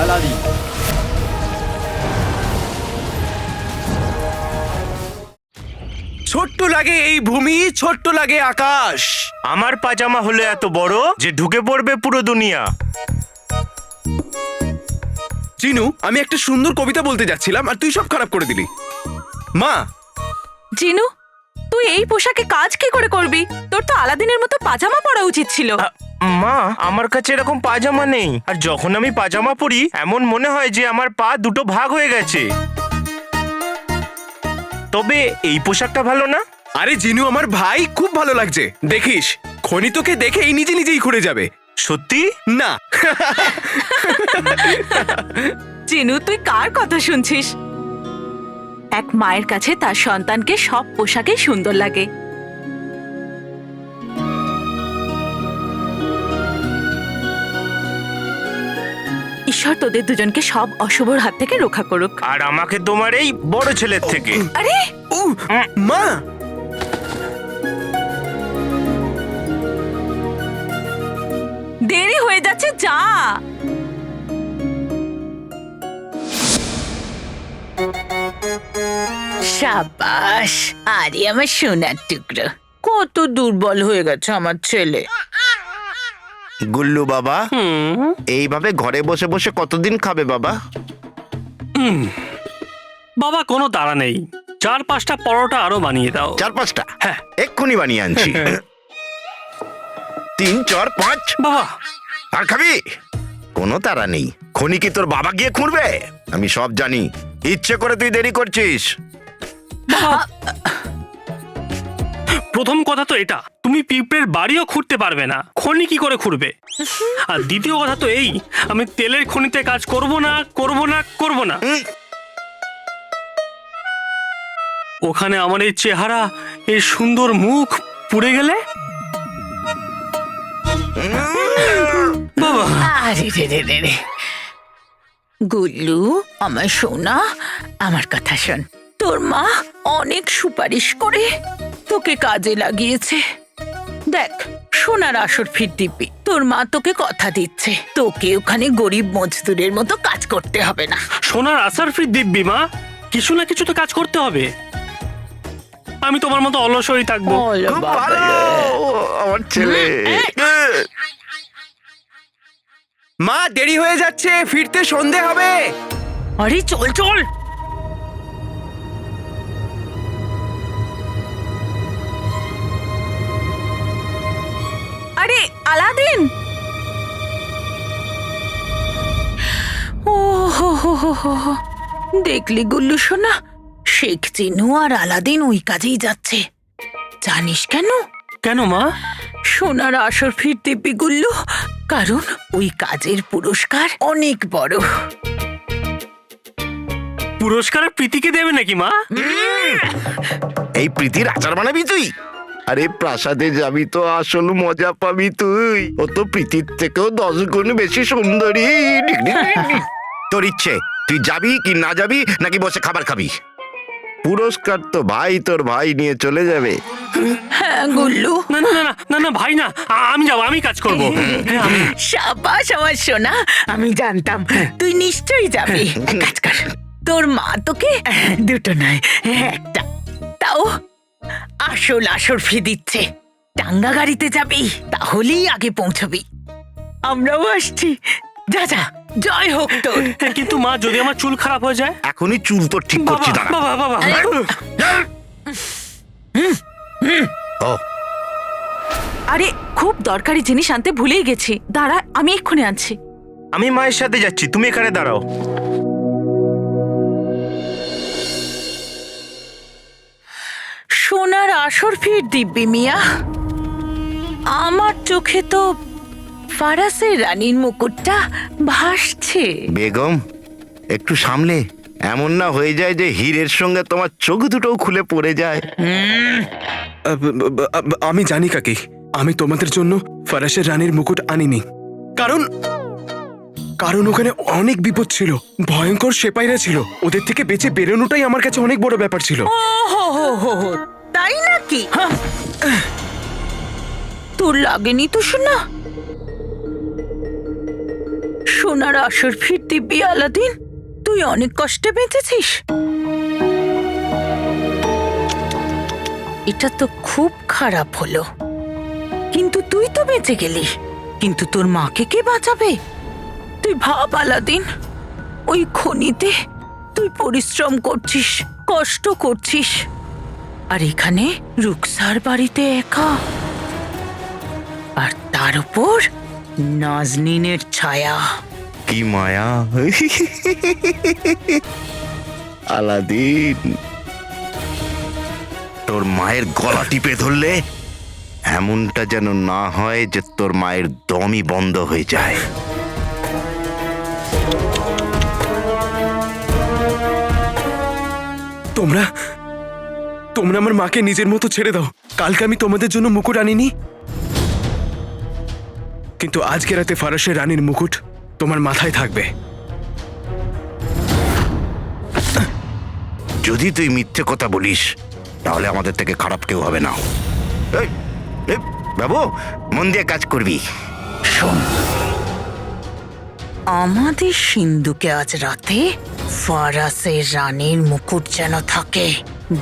Aladdin. ছোট্ট লাগে এই ভূমি, ছোট্ট লাগে আকাশ। আমার পাজামা হলো এত বড় যে ঢুকে পড়বে পুরো দুনিয়া। চিনু, আমি একটা সুন্দর কবিতা বলতে যাচ্ছিলাম আর তুই সব খারাপ করে দিলি। মা, জিনু, তুই এই পোশাকে কাজ কি করে করবি? তোর তো আলাদিনের মতো পাজামা পরা উচিত ছিল। মা, আমার কাছে এরকম পাজামা নেই। আর যখন আমি পাজামা পরি এমন মনে হয় যে আমার পা দুটো ভাগ হয়ে গেছে। তবে এই পোশাকটা ভালো না? আরে জিনু আমার ভাই, খুব ভালো লাগছে। দেখিস, খনি তোকে দেখেই নিজে নিজেই ঘুরে যাবে। সত্যি? না। জিনু, তুই কার কথা শুনছিস? এক মায়ের কাছে তার সন্তানকে সব পোশাকে সুন্দর লাগে। ঈশ্বর তোদের দুজনকে সব অশুভর হাত থেকে রক্ষা করুক। আর আমাকে তোমার এই বড় ছেলের থেকে। আরে মা, দেরি হয়ে যাচ্ছে, যা। সাবাস, আরে আমার সোনার টুকরো। কত দুর্বল হয়ে গেছে আমার ছেলে। গুল্লু বাবা, এইভাবে ঘরে বসে বসে কতদিন খাবে বাবা? বাবা, কোনো তাড়া নেই। 4-5টা পরোটা আরো বানিয়ে দাও। 4-5টা? হ্যাঁ। এক্ষুনি বানিয়ে আনছি। 3, 4, 5। বাবা, আর খাবি? কোনো তাড়া নেই। খনি কি তোর বাবা গিয়ে খুঁড়বে? আমি সব জানি। ইচ্ছে করে তুই দেরি করছিস। প্রথম কথা তো এটা, তুমি পিঁপড়ের বাড়িও খুঁড়তে পারবে না, খনি কি করে খুঁড়বে? আর দ্বিতীয় কথা তো এই, আমি তেলের খনিতে কাজ করব না, করব না, করব না। ওখানে আমার এই চেহারা, এই সুন্দর মুখ পুড়ে গেলে বাবা। আরে রে রে রে রে। গুল্লু, আমার সোনা, আমার কথা শোন। তোর মা অনেক সুপারিশ করে তোকে কাজে লাগিয়েছে। দেখ, সোনার আসর ফির দিবি। তোর মা তোকে কথা দিচ্ছে, তোকে ওখানে গরিব মজদুরের মতো কাজ করতে হবে না। সোনার আসার ফির দিব্যি মা, কিছু না কিছু তো কাজ করতে হবে। আমি তোমার মতো অলস হয়ে থাকবো? খুব ভালো আমার ছেলে। মা দেরি হয়ে যাচ্ছে, ফিরতে সন্ধে হবে। আরে চল চল। আরে আলাদিন, ও হো হো হো হো হো। দেখলি গুল্লু সোনা, শেখ চিনু আর আলাদিন ওই কাজেই যাচ্ছে। জানিস কেন? কেন মা? সোনার আসর ফির দিবি গুল্লু, কারণ ওই কাজের পুরস্কার অনেক বড়। পুরস্কার প্রীতিকে দেবে নাকি মা? এই প্রীতির আচার বানাবি তুই? আরে প্রাসাদে যাবি তো আসল মজা পাবি তুই। ও তো প্রীতির থেকেও 10 গুণ বেশি সুন্দরী। তোর ইচ্ছে, তুই যাবি কি না যাবি, নাকি বসে খাবার খাবি? পুরস্কার তো ভাই তোর ভাই নিয়ে চলে যাবে। হ্যাঁ গুল্লু। না না না না না না ভাই না, আমি যাবো, আমি কাজ করবো। হ্যাঁ, আমি। সাবাস আমার সোনা, আমি জানতাম তুই নিশ্চয়ই যাবি। এক কাজ কর, তোর মা তোকে দুটো নয় একটা, তাও আসল আসর ফি দিচ্ছে। টাঙ্গা গাড়িতে যাবি, তাহলেই আগে পৌঁছবি। আমরাও আসছি। যা যা, জয় হোক তোর। কিন্তু মা, যদি আমার চুল খারাপ হয়ে যায়? এখনই চুল তোর ঠিক বাবা করছি, দাঁড়া। বাবা বাবা। ও, আরে খুব দরকারি জিনিস আনতে ভুলেই গেছি। দাঁড়া, আমি এক্ষুনি আনছি। আমি মায়ের সাথে যাচ্ছি, তুমি এখানে দাঁড়াও। সোনার আসর ফির দিব্যি মিয়া। আমার চোখে তো ফারাসের রানীর মুকুটটা ভাসছে। বেগম একটু সামলে, এমন না হয়ে যায় যে হীরের সঙ্গে তোমার চোখ দুটোও খুলে পড়ে যায়। আমি জানি কাকি, আমি তোমাদের জন্য ফরাসের রানীর মুকুট আনিনি। কারণ কারণ ওখানে অনেক বিপদ ছিল, ভয়ঙ্কর সেপাইরা ছিল। ওদের থেকে বেঁচে বেরোনোটাই আমার কাছে অনেক বড় ব্যাপার ছিল। হো হো হো হো, তাই নাকি? তোর লাগেনি তো শোনা? সোনার আসর ফির দিব্যি আলাদিন, তুই অনেক কষ্টে বেঁচেছিস। এটা তো খুব খারাপ হলো, কিন্তু তুই তো বেঁচে গেলি, কিন্তু তোর মাকে কে বাঁচাবে? তুই ভাব আলাদিন, ওই খনিতে তুই পরিশ্রম করছিস, কষ্ট করছিস, আর এখানে রুকসার বাড়িতে একা, আর তার উপর নাজনীনের ছায়া। কি মায়া! আলাদিন, তোর মায়ের গলা টিপে ধরলে এমনটা যেন না হয় যে তোর মায়ের দমই বন্ধ হয়ে যায়। তোমরা তোমরা আমার মাকে নিজের মতো ছেড়ে দাও। কালকে আমি তোমাদের জন্য মুকুট আনিনি, কিন্তু আজকে রাতে ফারাসের রানীর মুকুট তোমার মাথায় থাকবে। যদি তুই মিথ্যে কথা বলিস তাহলে আমাদের থেকে খারাপ কেউ হবে না। এই, এই, বাবু, মন দিয়ে কাজ করবি। শোন, আমাদের সিন্ধুকে আজ রাতে ফারাসের রানীর মুকুট যেন থাকে,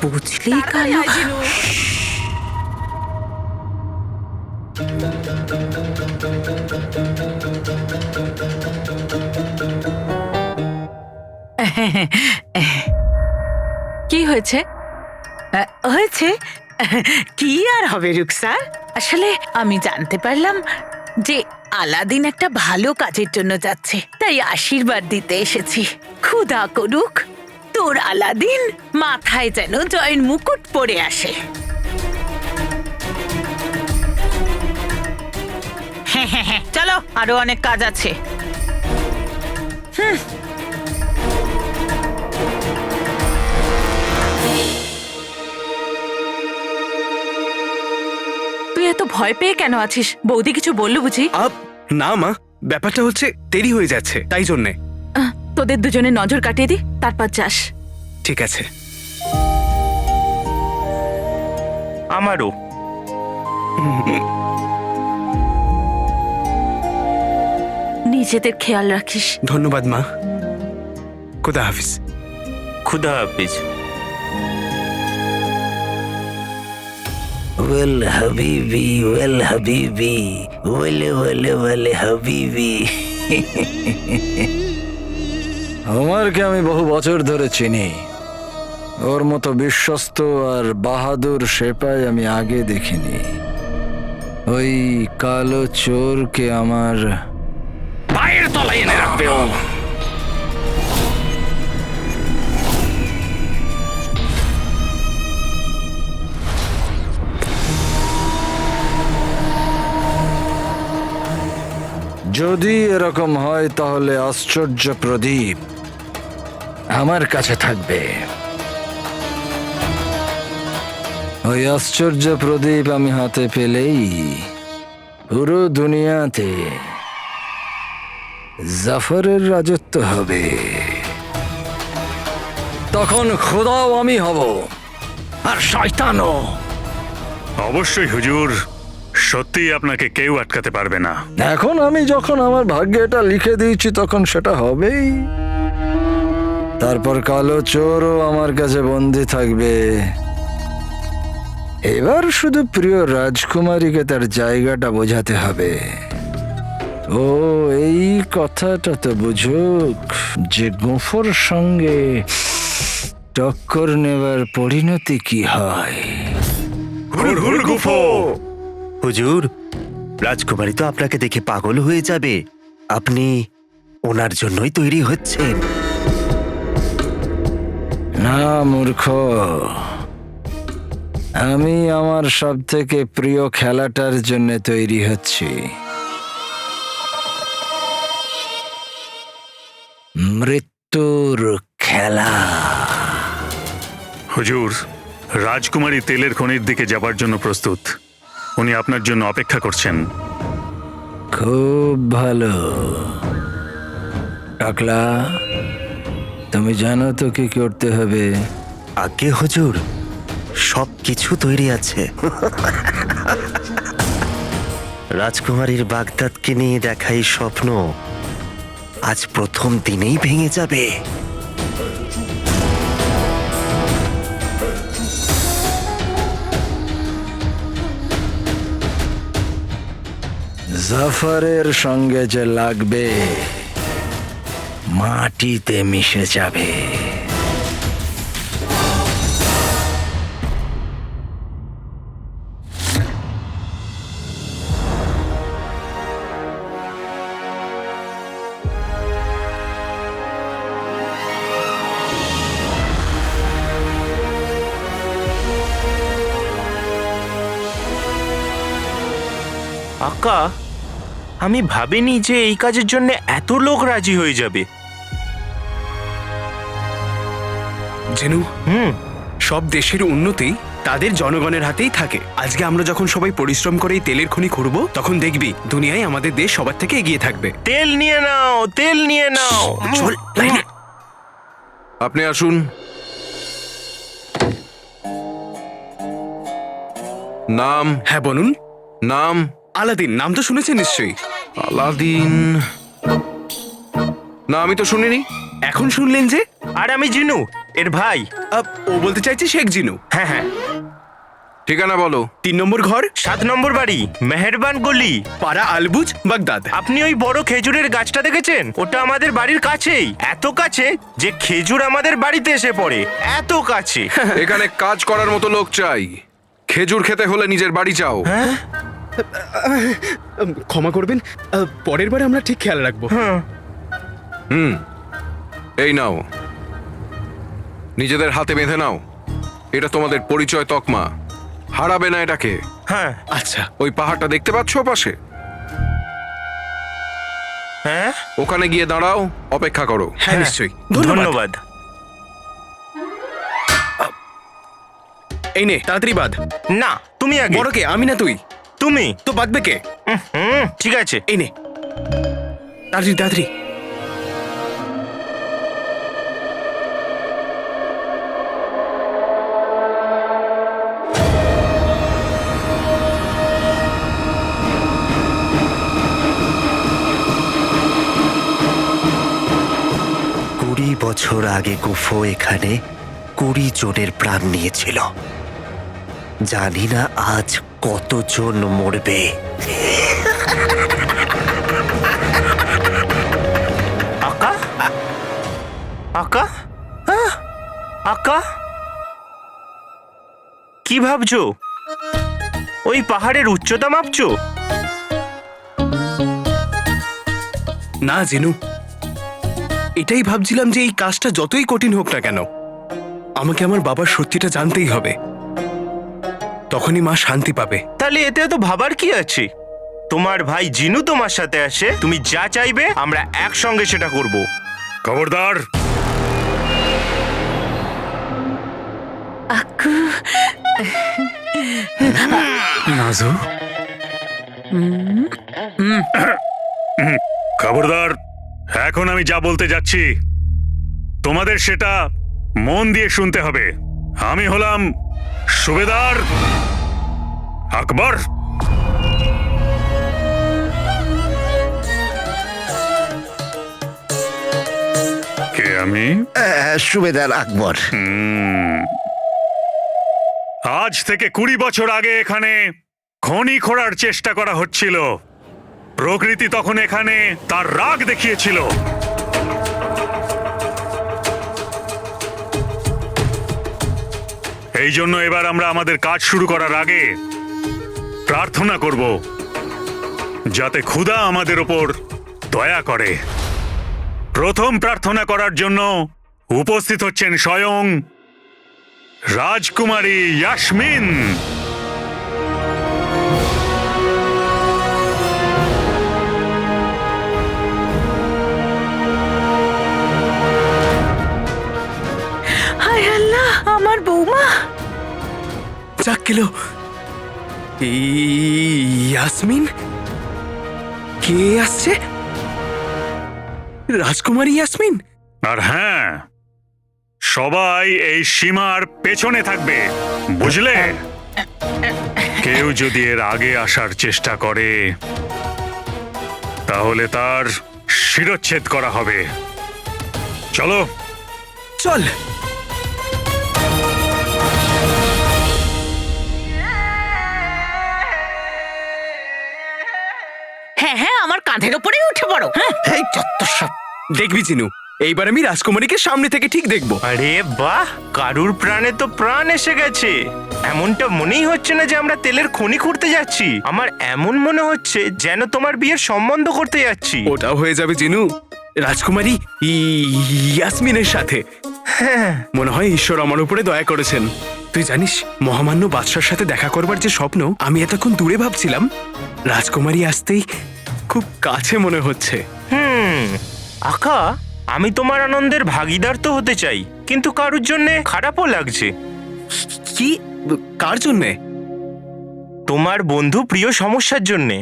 বুঝলি কালু? কি হয়েছে? হয়েছে কি আর হবে রুকসার, আসলে আমি জানতে পারলাম যে আলাদিন একটা ভালো কাজের জন্য যাচ্ছে, তাই আশীর্বাদ দিতে এসেছি। খোদা করুক তোর আলাদিন মাথায় যেন জয়ের মুকুট পরে আসে। হ্যাঁ হ্যাঁ হ্যাঁ, চলো, আরো অনেক কাজ আছে। তুই এত ভয় পেয়ে কেন আছিস? বৌদি কিছু বললো বুঝি? না মা, ব্যাপারটা হচ্ছে দেরি হয়ে যাচ্ছে, তাই জন্যে। তোদের দুজনের নজর কাটিয়ে দি, তারপর যাস। ঠিক আছে। আমারও। নিজেদের খেয়াল রাখিস। ধন্যবাদ মা, খুদা হাফিজ। খুদা হাফিজ। ওয়েল হাবিবি, ওয়েল হাবিবি, ওয়েলে ওয়েলে ওয়েলে হাবিবি। ওমরকে আমি বহু বছর ধরে চিনি। ওর মতো বিশ্বস্ত আর বাহাদুর সেপাই আমি আগে দেখিনি। ওই কালো চোরকে আমার পায়ের তলায় এনে রাখবে ও। যদি এরকম হয় তাহলে আশ্চর্য প্রদীপ আমার কাছে থাকবে। ওই আশ্চর্য প্রদীপ আমি হাতে পেলেই পুরো দুনিয়াতে জাফরের রাজত্ব হবে। তখন খোদাও আমি হব, আর শয়তানও। অবশ্যই হুজুর, সত্যিই আপনাকে কেউ আটকাতে পারবে না। এখন আমি যখন আমার ভাগ্যে এটা লিখে দিয়েছি তখন সেটা হবেই। তারপর কালো চোরও আমার কাছে বন্দী থাকবে। এবার শুধু প্রিয় রাজকুমারীকে তার জায়গাটা বোঝাতে হবে। ও এই কথাটা তো বুঝুক যে গোফর সঙ্গে টক্কর নেবার পরিণতি কি হয়। হুজুর, রাজকুমারী তো আপনাকে দেখে পাগল হয়ে যাবে। আপনি ওনার জন্যই তৈরি হচ্ছেন। না মূর্খ, আমি আমার সব থেকে প্রিয় খেলাটার জন্য তৈরি হচ্ছি। মৃত্যুর খেলা। হুজুর, রাজকুমারী তেলের খনির দিকে যাবার জন্য প্রস্তুত। উনি আপনার জন্য অপেক্ষা করছেন। খুব ভালো। টাকলা, তুমি জানো তো কি করতে হবে? আগে হুজুর, সব কিছু তৈরি আছে। রাজকুমারীর বাগদাদকে নিয়ে দেখাই স্বপ্ন আজ প্রথম দিনেই ভেঙে যাবে। জাফরের সঙ্গে যে লাগবে মাটিতে মিশে যাবে। আকা, আমি ভাবিনি যে এই কাজের জন্য এত লোক রাজি হয়ে যাবে। জেনু, হুম। সব দেশের উন্নতি তাদের জনগণের হাতেই থাকে। আজকে আমরা যখন সবাই পরিশ্রম করে এই তেলের খনি খুঁড়বো, তখন দেখবি দুনিয়ায় আমাদের দেশ সবার থেকে এগিয়ে থাকবে। তেল নিয়ে নাও, তেল নিয়ে নাও। চল লাইনে। আপনি আসুন। নাম? হ্যাঁ বলুন। নাম? আলাদিন। নাম তো শুনেছেন নিশ্চয়ই। আলাদিন না, আমি তো শুনিনি। এখন শুনলেন যে? আর আমি জিনু, এর ভাই। ও বলতে চাইছি শেখ জিনু। হ্যাঁ হ্যাঁ। ঠিকানা বলো। 3 নম্বর ঘর, 7 নম্বর বাড়ি, মেহেরবান গলি, পাড়া আলবুজ, বাগদাদ। আপনি ওই বড় খেজুরের গাছটা দেখেছেন? ওটা আমাদের বাড়ির কাছেই, এত কাছে যে খেজুর আমাদের বাড়িতে এসে পড়ে, এত কাছে। এখানে কাজ করার মতো লোক চাই। খেজুর খেতে হলে নিজের বাড়ি যাও। ক্ষমা করবেন, পরের বার আমরা ঠিক খেয়াল রাখবো। এই নাও, নিজেদের হাতে বেঁধে নাও। এটা তোমাদের পরিচয় তকমা, হারাবে না এটাকে। হ্যাঁ। আচ্ছা, ওই পাহাড়টা দেখতে পাচ্ছ পাশে? হ্যাঁ, ওখানে গিয়ে দাঁড়াও, অপেক্ষা করো। হ্যাঁ নিশ্চয়ই। ধন্যবাদ। এই নে, তাড়াতাড়ি বাঁধ। না, তুমি আগে। বড় কে, আমি না তুই? তুমি তো বাঁধবে কে? ঠিক আছে। এই নে, তাড়াতাড়ি তাড়াতাড়ি। বছর আগে গুফো এখানে 20 জনের প্রাণ নিয়েছিল। জানি না আজ কতজন মরবে। আকা, আকা, আকা, কি ভাবছো? ওই পাহাড়ের উচ্চতা মাপছো? না জিনু, এটাই ভাবছিলাম যে এই কাজটা যতই কঠিন হোক না কেন, আমাকে আমার বাবার সত্যিটা জানতেই হবে। তখনই মা শান্তি পাবে। তাহলে এতে তো ভাবার কি আছে? তোমার ভাই জিনু তোমার সাথে আসে, তুমি যা চাইবে আমরা একসঙ্গে সেটা করব। খবরদার! নাজু, খবরদার! এখন আমি যা বলতে যাচ্ছি তোমাদের সেটা মন দিয়ে শুনতে হবে। আমি হলাম সুবেদার আকবর। কে আমি? সুবেদার আকবর। আজ থেকে 20 বছর আগে এখানে খনি খোঁড়ার চেষ্টা করা হচ্ছিল। প্রকৃতি তখন এখানে তার রাগ দেখিয়েছিল। এই জন্য এবার আমরা আমাদের কাজ শুরু করার আগে প্রার্থনা করব যাতে খোদা আমাদের ওপর দয়া করে। প্রথম প্রার্থনা করার জন্য উপস্থিত হচ্ছেন স্বয়ং রাজকুমারী ইয়াসমিন। হায় আল্লাহ, আমার বৌমা। যাক গেল। ইয়াসমিন? কে আসছে? রাজকুমারী ইয়াসমিন? আর হ্যাঁ, সবাই এই সীমার পেছনে থাকবে, বুঝলে? কেউ যদি এর আগে আসার চেষ্টা করে তাহলে তার শিরচ্ছেদ করা হবে। চলো। চল। হ্যাঁ হ্যাঁ, আমার কাঁধের ওপরেই উঠে পড়ো। হ্যাঁ, এই চত্বর দেখবি চিনু, এইবার আমি রাজকুমারীকে সামনে থেকে ঠিক দেখবো। আরে বাহ, কারুর প্রাণে তো প্রাণ এসে গেছে। এমনটা মনেই হচ্ছে না যে আমরা তেলের খনি খুঁড়তে যাচ্ছি। আমার এমন মনে হচ্ছে যেন তোমার বিয়ের সম্বন্ধ করতে যাচ্ছি। ওটাও হয়ে যাবে চিনু, রাজকুমারী ইয়াসমিনের সাথে। মনে হয় ঈশ্বর আমার উপরে দয়া করেছেন। তুই জানিস, মহামান্য বাদশার সাথে দেখা করবার যে স্বপ্ন আমি এতক্ষণ দূরে ভাবছিলাম, রাজকুমারী আসতেই খুব কাছে মনে হচ্ছে। আকা, আমি তোমার আনন্দের ভাগিদার তো হতে চাই, কিন্তু কারুর জন্য খারাপও লাগছে। কি? কার জন্যে? তোমার বন্ধু প্রিয় সমস্যার জন্যে।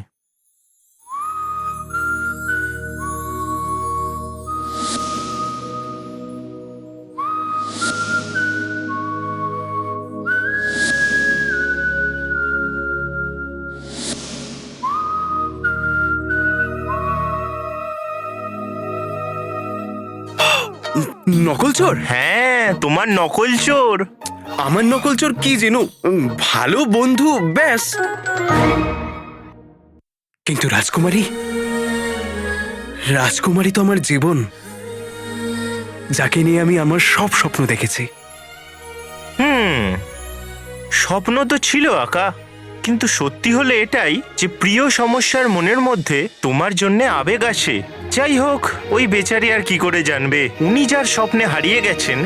নকল চোর? হ্যাঁ, তোমার নকল চোর। আমার নকল চোর কি জিনু? ভালো বন্ধু ব্যাস। কিন্তু রাজকুমারী, রাজকুমারী তো আমার জীবন, যাকে নিয়ে আমি আমার সব স্বপ্ন দেখেছি। স্বপ্ন তো ছিল আকা, কিন্তু সত্যি হলে এটাই যে প্রিয় সমস্যার মনের মধ্যে তোমার জন্য আবেগ আছে। যাই হোক, ওই বেচারি আর কি করে জানবে, উনি যার স্বপ্নে হারিয়ে গেছেন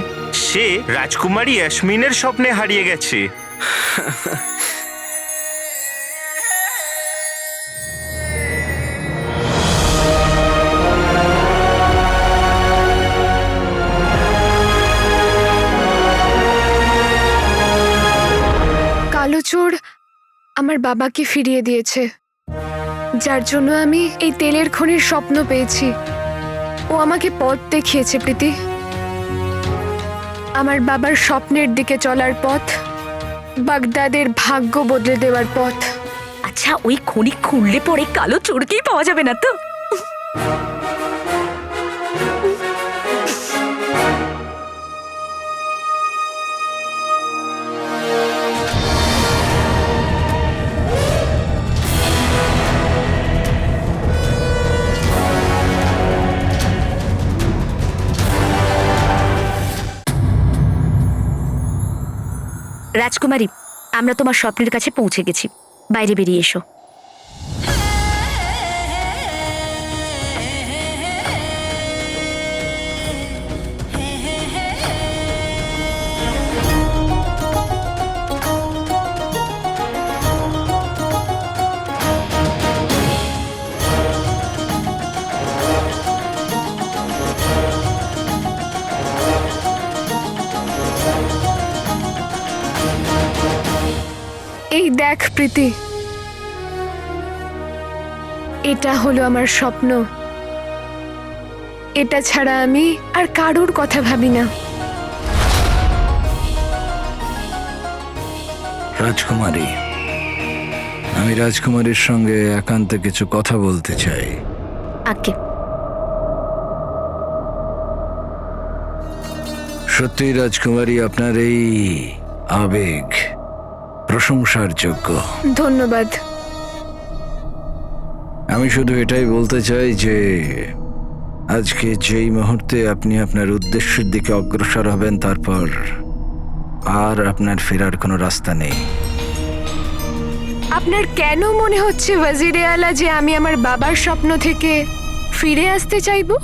সে রাজকুমারী ইয়াসমিনের স্বপ্নে হারিয়ে গেছে। কালো চোর আমার বাবাকে ফিরিয়ে দিয়েছে, যার জন্য আমি এই তেলের খনির স্বপ্ন পেয়েছি। ও আমাকে পথ দেখিয়েছে প্রীতি, আমার বাবার স্বপ্নের দিকে চলার পথ, বাগদাদের ভাগ্য বদলে দেওয়ার পথ। আচ্ছা, ওই খনি খুললে পরে কালো চোরকেই পাওয়া যাবে না তো? রাজকুমারী, আমরা তোমার স্বপ্নের কাছে পৌঁছে গেছি, বাইরে বেরিয়ে এসো। এই দেখ প্রীতি, এটা হলো আমার স্বপ্ন। এটা ছাড়া আমি আর কারোর কথা ভাবি না। রাজকুমারী, আমি রাজকুমারীর সঙ্গে একান্তে কিছু কথা বলতে চাই। আগে সত্যি রাজকুমারী, আপনার এই আবেগ প্রশংসার যোগ্য। ধন্যবাদ। আমি শুধু এটাই বলতে চাই যে আজকে যেই মুহূর্তে আপনি আপনার উদ্দেশ্যের দিকে অগ্রসর হবেন, তারপর আর আপনার ফেরার কোনো রাস্তা নেই। আপনার কেন মনে হচ্ছে ওয়াজিরে আলা যে আমি আমার বাবার স্বপ্ন থেকে ফিরে আসতে চাইবো?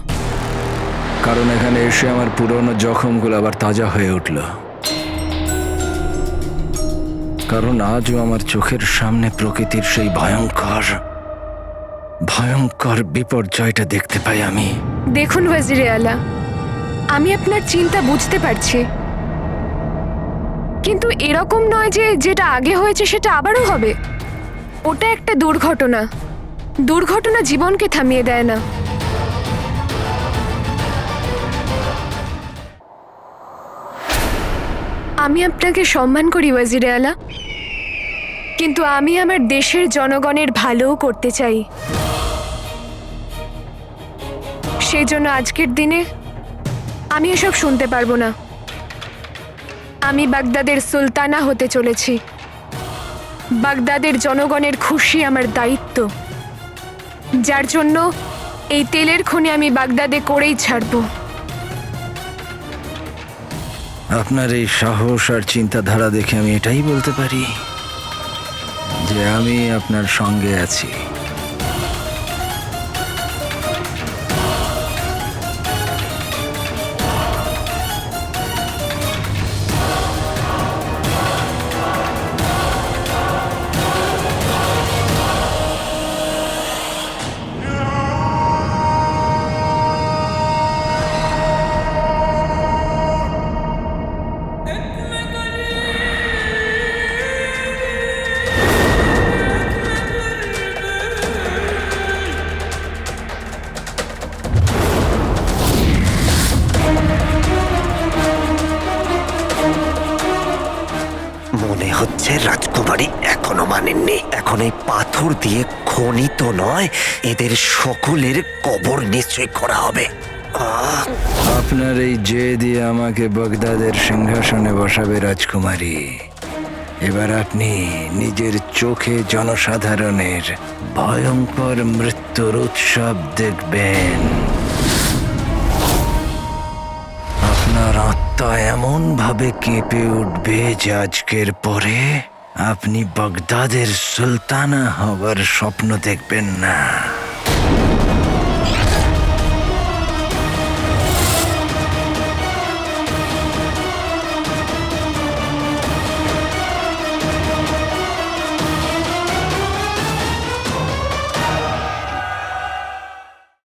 কারণ এখানে এসে আমার পুরনো জখমগুলো আবার তাজা হয়ে উঠল। কারণ আজও আমার চোখের সামনে প্রকৃতির সেই ভয়ঙ্কর ভয়ঙ্কর বিপর্যয়টা দেখতে পাই আমি। দেখুন ওয়াজিরে আলা, আমি আপনার চিন্তা বুঝতে পারছি, কিন্তু এরকম নয় যে যেটা আগে হয়েছে সেটা আবারও হবে। ওটা একটা দুর্ঘটনা। দুর্ঘটনা জীবনকে থামিয়ে দেয় না। আমি আপনাকে সম্মান করি ওয়াজিরে আলা, কিন্তু আমি আমার দেশের জনগণের ভালোও করতে চাই। সেই জন্য আজকের দিনে আমি এসব শুনতে পারবো না। আমি বাগদাদের সুলতানা হতে চলেছি। বাগদাদের জনগণের খুশি আমার দায়িত্ব, যার জন্য এই তেলের খনি আমি বাগদাদে করেই ছাড়বো। আপনার এই সাহস আর চিন্তাধারা দেখে আমি এটাই বলতে পারি যে আমি আপনার সঙ্গে আছি। মনে হচ্ছে রাজকুমারী এখনো মানেননি। এখন এই পাথর দিয়ে খনি তো নয়, এদের সকলের কবর নিশ্চয় করা হবে। আপনার এই জে দিয়ে আমাকে বাগদাদের সিংহাসনে বসাবে রাজকুমারী। এবার আপনি নিজের চোখে জনসাধারণের ভয়ঙ্কর মৃত্যুর উৎসব দেখবেন। আপনার আত্মা এমন ভাবে কেঁপে উঠবে যে আজকের পরে আপনি বাগদাদের সুলতানা হওয়ার স্বপ্ন দেখবেন না।